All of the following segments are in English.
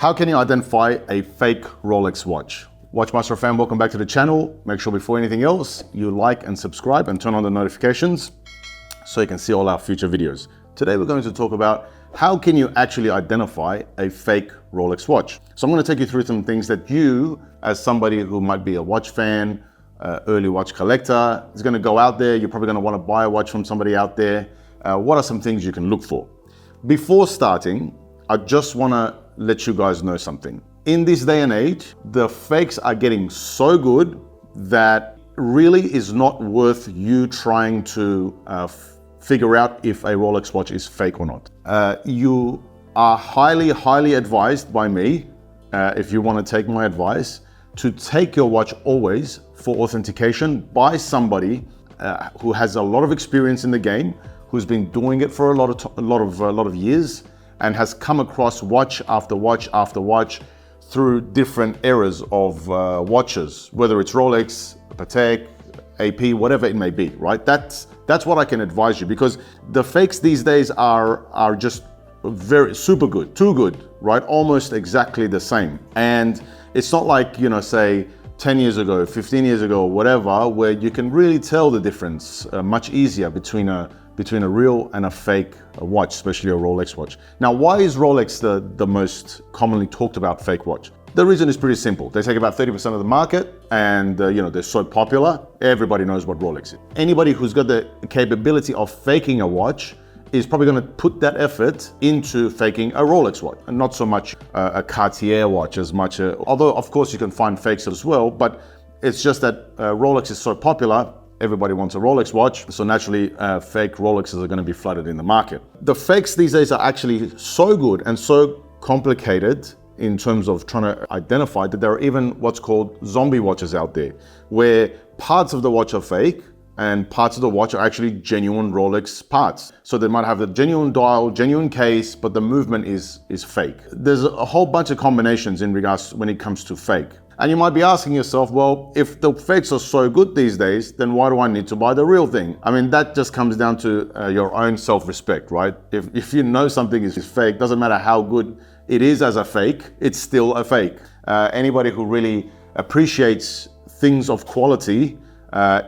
How can you identify a fake Rolex watch? WatchMaestro fan, welcome back to the channel. Make sure before anything else, you like and subscribe and turn on the notifications so you can see all our future videos. Today we're going to talk about how can you actually identify a fake Rolex watch. So I'm going to take you through some things that you, as somebody who might be a watch fan, early watch collector, is going to go out there. You're probably going to want to buy a watch from somebody out there. What are some things you can look for? Before starting, I just want to let you guys know something. In this day and age, the fakes are getting so good that really is not worth you trying to figure out if a Rolex watch is fake or not. You are highly advised by me, if you want to take my advice, to take your watch always for authentication by somebody who has a lot of experience in the game, who's been doing it for a lot of years, and has come across watch after watch after watch through different eras of watches, whether it's Rolex, Patek, AP, whatever it may be, right? That's what I can advise you, because the fakes these days are just very super good, too good, right? Almost exactly the same. And it's not like, you know, say 10 years ago, 15 years ago, whatever, where you can really tell the difference much easier between a real and a fake watch, especially a Rolex watch. Now, why is Rolex the most commonly talked about fake watch? The reason is pretty simple. They take about 30% of the market, and you know, they're so popular, everybody knows what Rolex is. Anybody who's got the capability of faking a watch is probably going to put that effort into faking a Rolex watch, and not so much a Cartier watch as much. Although, of course, you can find fakes as well, but it's just that Rolex is so popular, everybody wants a Rolex watch, so naturally fake Rolexes are going to be flooded in the market. The fakes these days are actually so good and so complicated in terms of trying to identify that there are even what's called zombie watches out there, where parts of the watch are fake and parts of the watch are actually genuine Rolex parts. So they might have a genuine dial, genuine case, but the movement is fake. There's a whole bunch of combinations in regards when it comes to fake. And you might be asking yourself, well, if the fakes are so good these days, then why do I need to buy the real thing? I mean, that just comes down to your own self-respect, right? If you know something is fake, doesn't matter how good it is as a fake, it's still a fake. Anybody who really appreciates things of quality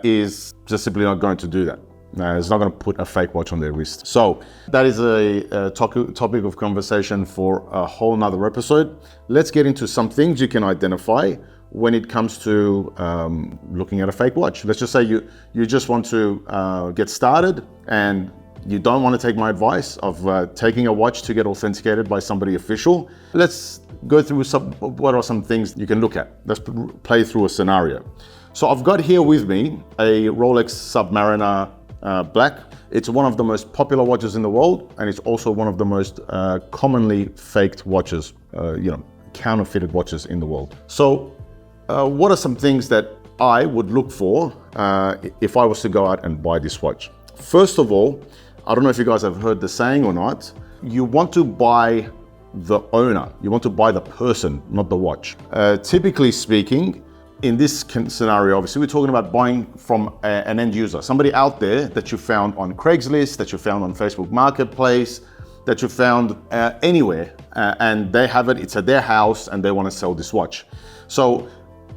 is just simply not going to do that. It's not going to put a fake watch on their wrist. So that is a topic of conversation for a whole nother episode. Let's get into some things you can identify when it comes to looking at a fake watch. Let's just say you just want to get started and you don't want to take my advice of taking a watch to get authenticated by somebody official. Let's go through what are some things you can look at. Let's play through a scenario. So I've got here with me a Rolex Submariner Black. It's one of the most popular watches in the world, and it's also one of the most commonly faked watches, counterfeited watches in the world. So what are some things that I would look for if I was to go out and buy this watch? First of all, I don't know if you guys have heard the saying or not, you want to buy the owner. You want to buy the person, not the watch. Typically speaking, in this scenario, obviously, we're talking about buying from an end user, somebody out there that you found on Craigslist, that you found on Facebook Marketplace, that you found anywhere, and they have it, it's at their house, and they want to sell this watch. So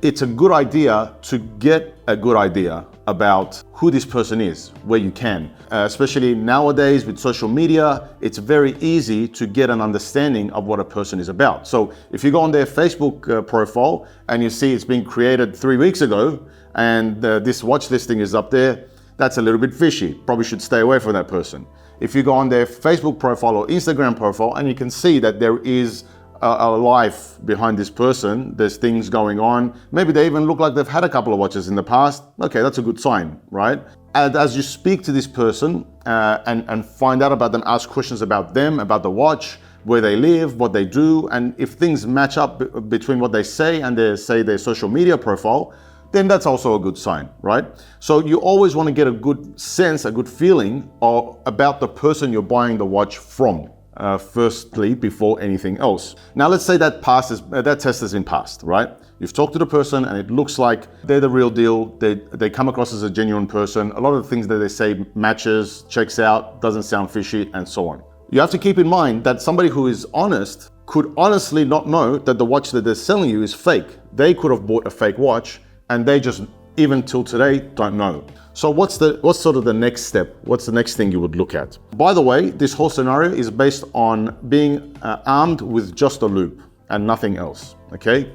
it's a good idea to get a good idea about who this person is, where you can. Especially nowadays with social media, it's very easy to get an understanding of what a person is about. So if you go on their Facebook profile and you see it's been created 3 weeks ago and this watch listing is up there, that's a little bit fishy. Probably should stay away from that person. If you go on their Facebook profile or Instagram profile and you can see that there is a life behind this person, there's things going on, maybe they even look like they've had a couple of watches in the past, okay, that's a good sign, right? And as you speak to this person and find out about them, ask questions about them, about the watch, where they live, what they do, and if things match up between what they say and their social media profile, then that's also a good sign, right? So you always want to get a good sense, a good feeling about the person you're buying the watch from. Firstly, before anything else. Now, let's say that test has been passed, right? You've talked to the person and it looks like they're the real deal. They come across as a genuine person. A lot of the things that they say matches, checks out, doesn't sound fishy, and so on. You have to keep in mind that somebody who is honest could honestly not know that the watch that they're selling you is fake. They could have bought a fake watch and they just, even till today, don't know. So what's sort of the next step? What's the next thing you would look at? By the way, this whole scenario is based on being armed with just a loop and nothing else, okay?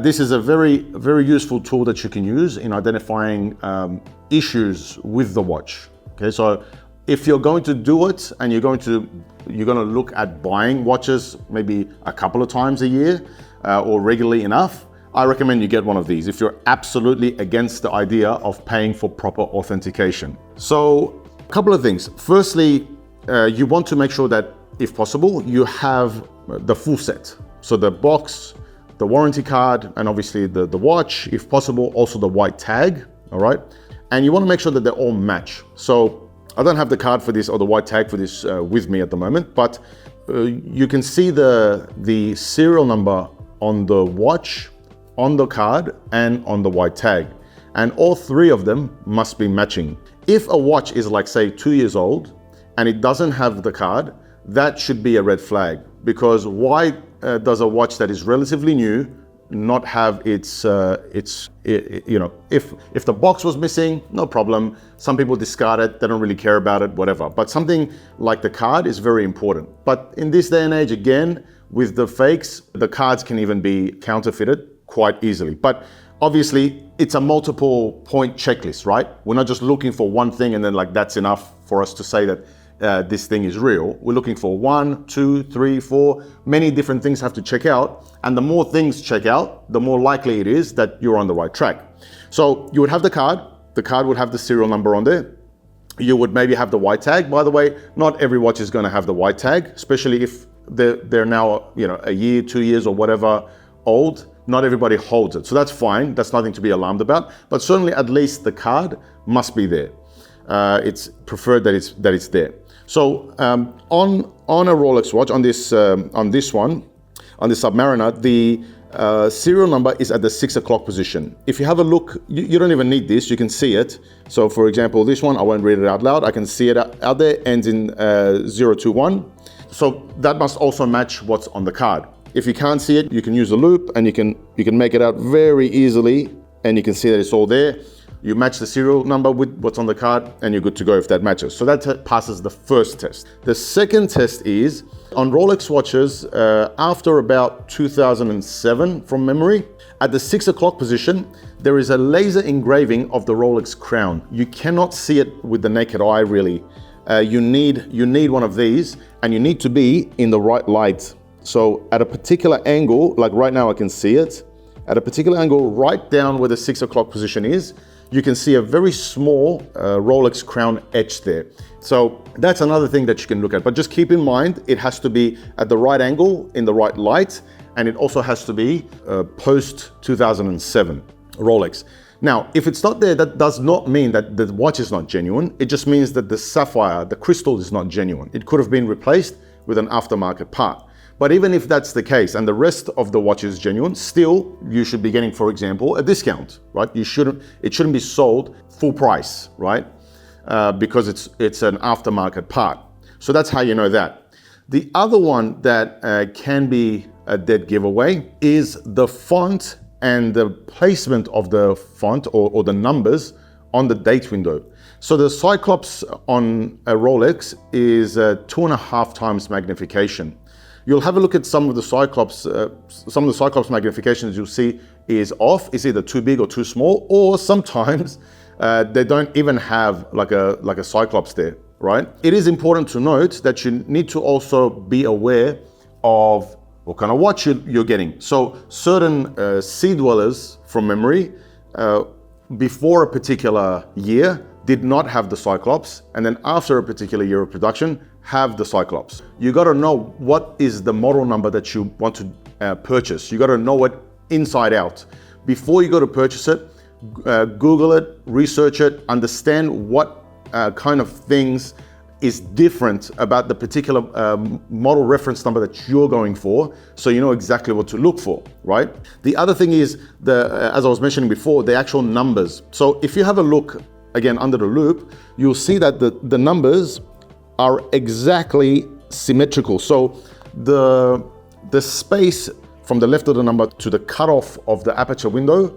This is a very, very useful tool that you can use in identifying issues with the watch, okay? So if you're going to do it and you're going to look at buying watches maybe a couple of times a year or regularly enough, I recommend you get one of these if you're absolutely against the idea of paying for proper authentication. So a couple of things. Firstly, you want to make sure that if possible, you have the full set. So the box, the warranty card, and obviously the watch, if possible, also the white tag, all right? And you want to make sure that they all match. So I don't have the card for this or the white tag for this with me at the moment, but you can see the serial number on the watch, on the card, and on the white tag. And all three of them must be matching. If a watch is like, say, 2 years old and it doesn't have the card, that should be a red flag, because why does a watch that is relatively new not have its you know, if the box was missing, no problem. Some people discard it, they don't really care about it, whatever. But something like the card is very important. But in this day and age, again, with the fakes, the cards can even be counterfeited quite easily. But obviously, it's a multiple point checklist, right? We're not just looking for one thing and then like that's enough for us to say that this thing is real. We're looking for 1, 2, 3, 4, many different things have to check out. And the more things check out, the more likely it is that you're on the right track. So you would have the card would have the serial number on there. You would maybe have the white tag. By the way, not every watch is going to have the white tag, especially if they're now, you know, a year, 2 years or whatever old. Not everybody holds it. So that's fine. That's nothing to be alarmed about. But certainly at least the card must be there. It's preferred that it's there. So on a Rolex watch, on this one, on the Submariner, the serial number is at the 6 o'clock position. If you have a look, you don't even need this, you can see it. So for example, this one, I won't read it out loud. I can see it out there, ends in 021. So that must also match what's on the card. If you can't see it, you can use a loop and you can make it out very easily, and you can see that it's all there. You match the serial number with what's on the card and you're good to go if that matches. So that passes the first test. The second test is on Rolex watches after about 2007 from memory, at the 6 o'clock position, there is a laser engraving of the Rolex crown. You cannot see it with the naked eye really. You need one of these, and you need to be in the right light. So at a particular angle, like right now I can see it, at a particular angle right down where the 6 o'clock position is, you can see a very small Rolex crown etched there. So that's another thing that you can look at. But just keep in mind, it has to be at the right angle, in the right light, and it also has to be post 2007 Rolex. Now, if it's not there, that does not mean that the watch is not genuine. It just means that the sapphire, the crystal, is not genuine. It could have been replaced with an aftermarket part. But even if that's the case and the rest of the watch is genuine, still you should be getting, for example, a discount, right? It shouldn't be sold full price, right? Because it's an aftermarket part. So that's how you know that. The other one that can be a dead giveaway is the font and the placement of the font or the numbers on the date window. So the Cyclops on a Rolex is 2.5 times magnification. You'll have a look at some of the Cyclops magnifications you'll see is off. It's either too big or too small, or sometimes they don't even have like a Cyclops there, right? It is important to note that you need to also be aware of what kind of watch you're getting. So certain sea dwellers from memory, before a particular year, did not have the Cyclops, and then after a particular year of production, have the Cyclops. You got to know what is the model number that you want to purchase. You got to know it inside out. Before you go to purchase it, Google it, research it, understand what kind of things is different about the particular model reference number that you're going for, so you know exactly what to look for, right? The other thing is, as I was mentioning before, the actual numbers. So if you have a look, again, under the loop, you'll see that the numbers are exactly symmetrical. So the the space from the left of the number to the cutoff of the aperture window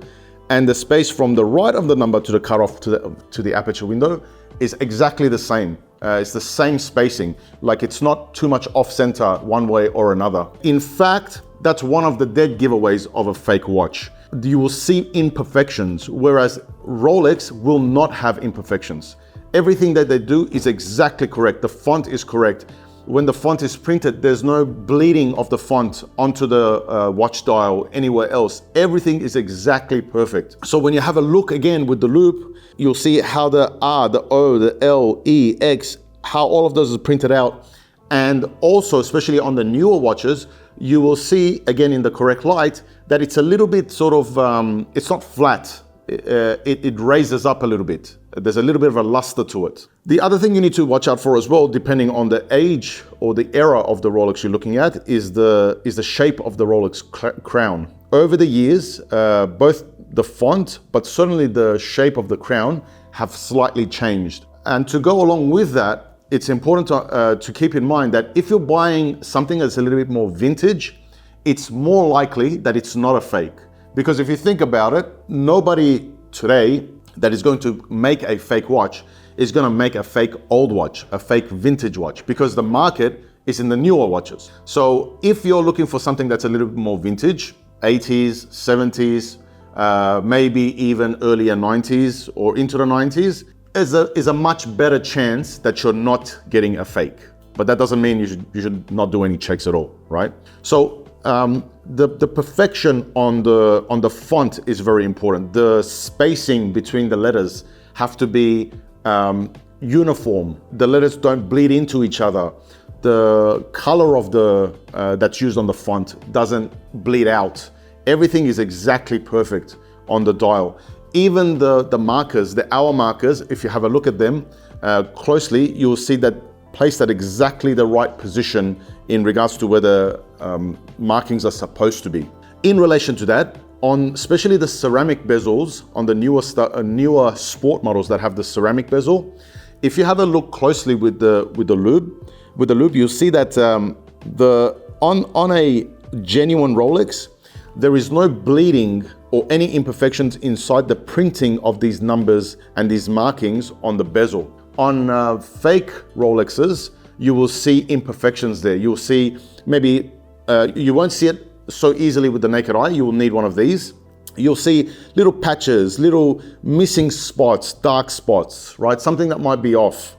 and the space from the right of the number to the cutoff to the aperture window is exactly the same. It's the same spacing, like it's not too much off center one way or another. In fact, that's one of the dead giveaways of a fake watch. You will see imperfections, whereas Rolex will not have imperfections. Everything that they do is exactly correct. The font is correct. When the font is printed, there's no bleeding of the font onto the watch dial anywhere else. Everything is exactly perfect. So when you have a look again with the loop, you'll see how the R, the O, the L, E, X, how all of those are printed out. And also, especially on the newer watches, you will see again in the correct light that it's a little bit sort of, it's not flat. It raises up a little bit. There's a little bit of a luster to it. The other thing you need to watch out for as well, depending on the age or the era of the Rolex you're looking at, is the shape of the Rolex crown. Over the years, both the font, but certainly the shape of the crown have slightly changed. And to go along with that, it's important to keep in mind that if you're buying something that's a little bit more vintage, it's more likely that it's not a fake. Because if you think about it, nobody today that is going to make a fake watch is going to make a fake old watch, a fake vintage watch, because the market is in the newer watches. So if you're looking for something that's a little bit more vintage, 80s, 70s, maybe even earlier 90s or into the 90s, is a much better chance that you're not getting a fake. But that doesn't mean you should not do any checks at all, right? So the perfection on the font is very important. The spacing between the letters have to be uniform. The letters don't bleed into each other. The color of that's used on the font doesn't bleed out. Everything is exactly perfect on the dial. Even the markers, the hour markers, if you have a look at them closely, you'll see that placed at exactly the right position in regards to where the markings are supposed to be. In relation to that, on especially the ceramic bezels, on the newer sport models that have the ceramic bezel, if you have a look closely with the loop, you'll see that on a genuine Rolex, there is no bleeding or any imperfections inside the printing of these numbers and these markings on the bezel. On fake Rolexes, you will see imperfections there. You'll see maybe, you won't see it so easily with the naked eye. You will need one of these. You'll see little patches, little missing spots, dark spots, right? Something that might be off.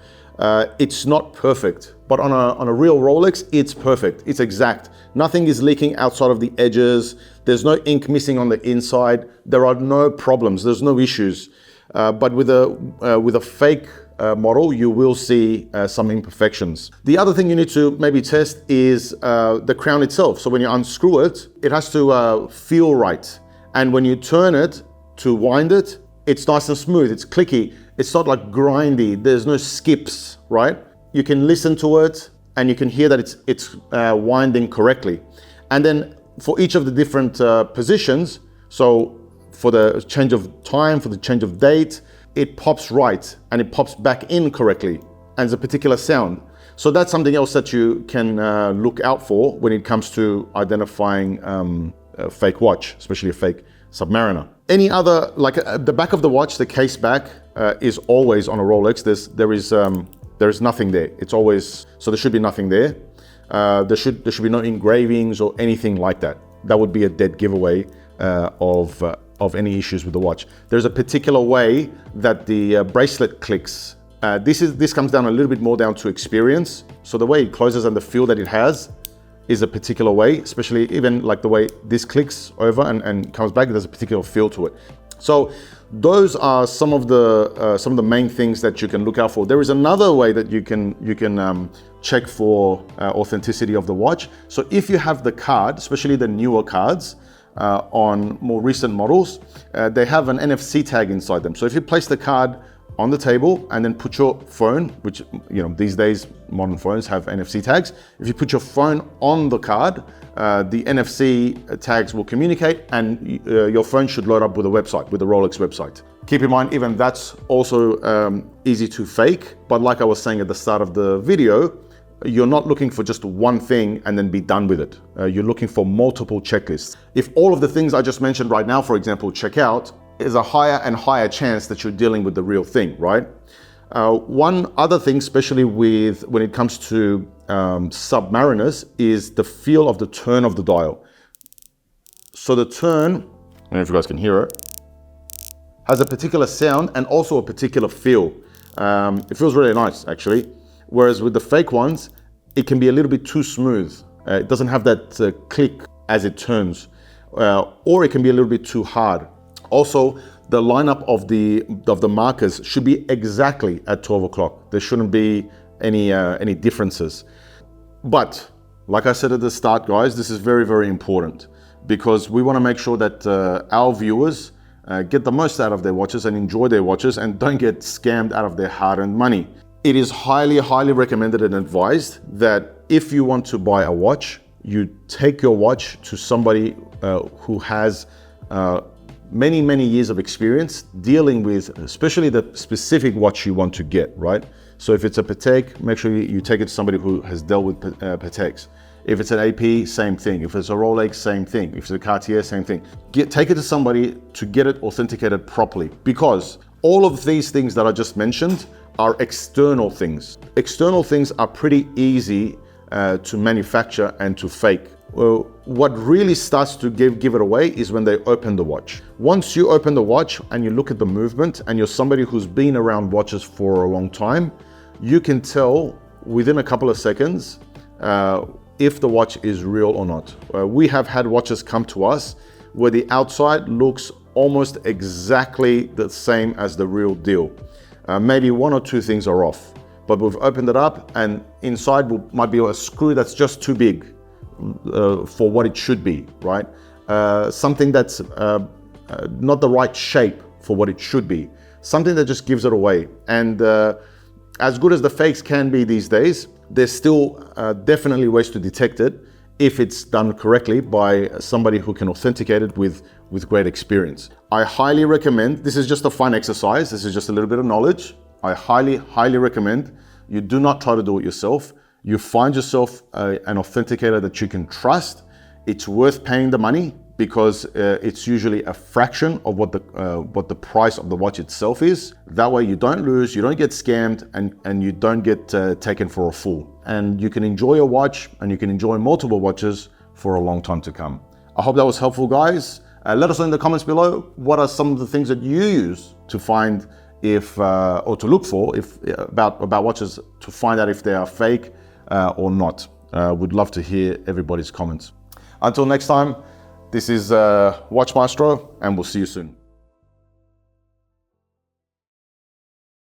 It's not perfect, but on a real Rolex, it's perfect. It's exact. Nothing is leaking outside of the edges. There's no ink missing on the inside. There are no problems. There's no issues. But with a fake model, you will see some imperfections. The other thing you need to maybe test is the crown itself. So when you unscrew it, it has to feel right. And when you turn it to wind it, it's nice and smooth, it's clicky. It's not like grindy, there's no skips, right? You can listen to it and you can hear that it's winding correctly. And then for each of the different positions, so for the change of time, for the change of date, it pops right and it pops back in correctly and there's a particular sound. So that's something else that you can look out for when it comes to identifying a fake watch, especially a fake Submariner. Any other, like the back of the watch, the case back is always on a Rolex. There is nothing there. It's always, so there should be nothing there. There should be no engravings or anything like that. That would be a dead giveaway of any issues with the watch. There's a particular way that the bracelet clicks. This comes down a little bit more down to experience. So the way it closes and the feel that it has is a particular way, especially even like the way this clicks over and comes back, there's a particular feel to it. So those are some of the main things that you can look out for. There is another way that you can check for authenticity of the watch. So if you have the card, especially the newer cards, on more recent models, they have an NFC tag inside them. So if you place the card on the table and then put your phone, which, you know, these days modern phones have NFC tags. If you put your phone on the card, the NFC tags will communicate and your phone should load up with a website, with the Rolex website. Keep in mind, even that's also easy to fake. But like I was saying at the start of the video, you're not looking for just one thing and then be done with it. You're looking for multiple checklists. If all of the things I just mentioned right now, for example, check out, is a higher and higher chance that you're dealing with the real thing, right? One other thing, especially when it comes to Submariners, is the feel of the turn of the dial. So the turn, I don't know if you guys can hear it, has a particular sound and also a particular feel. It feels really nice, actually. Whereas with the fake ones, it can be a little bit too smooth. It doesn't have that click as it turns, or it can be a little bit too hard. Also, the lineup of the markers should be exactly at 12 o'clock. There shouldn't be any differences. But like I said at the start, guys, this is very, very important because we want to make sure that our viewers get the most out of their watches and enjoy their watches and don't get scammed out of their hard-earned money. It is highly, highly recommended and advised that if you want to buy a watch, you take your watch to somebody who has many, many years of experience dealing with, especially the specific watch you want to get, right? So if it's a Patek, make sure you take it to somebody who has dealt with Pateks. If it's an AP, same thing. If it's a Rolex, same thing. If it's a Cartier, same thing. Take it to somebody to get it authenticated properly, because all of these things that I just mentioned are external things. External things are pretty easy to manufacture and to fake. Well, what really starts to give it away is when they open the watch. Once you open the watch and you look at the movement and you're somebody who's been around watches for a long time, you can tell within a couple of seconds if the watch is real or not. We have had watches come to us where the outside looks almost exactly the same as the real deal. Maybe one or two things are off, but we've opened it up and inside might be a screw that's just too big for what it should be, right? Something that's not the right shape for what it should be. Something that just gives it away. And as good as the fakes can be these days, there's still definitely ways to detect it if it's done correctly by somebody who can authenticate it with great experience. I highly recommend, this is just a fun exercise, this is just a little bit of knowledge. I highly, highly recommend you do not try to do it yourself. You find yourself an authenticator that you can trust. It's worth paying the money because it's usually a fraction of what the price of the watch itself is. That way you don't lose, you don't get scammed, and you don't get taken for a fool. And you can enjoy your watch and you can enjoy multiple watches for a long time to come. I hope that was helpful, guys. Let us know in the comments below, what are some of the things that you use to find or to look for about watches, to find out if they are fake or not. Would love to hear everybody's comments. Until next time, this is WatchMaestro, and we'll see you soon.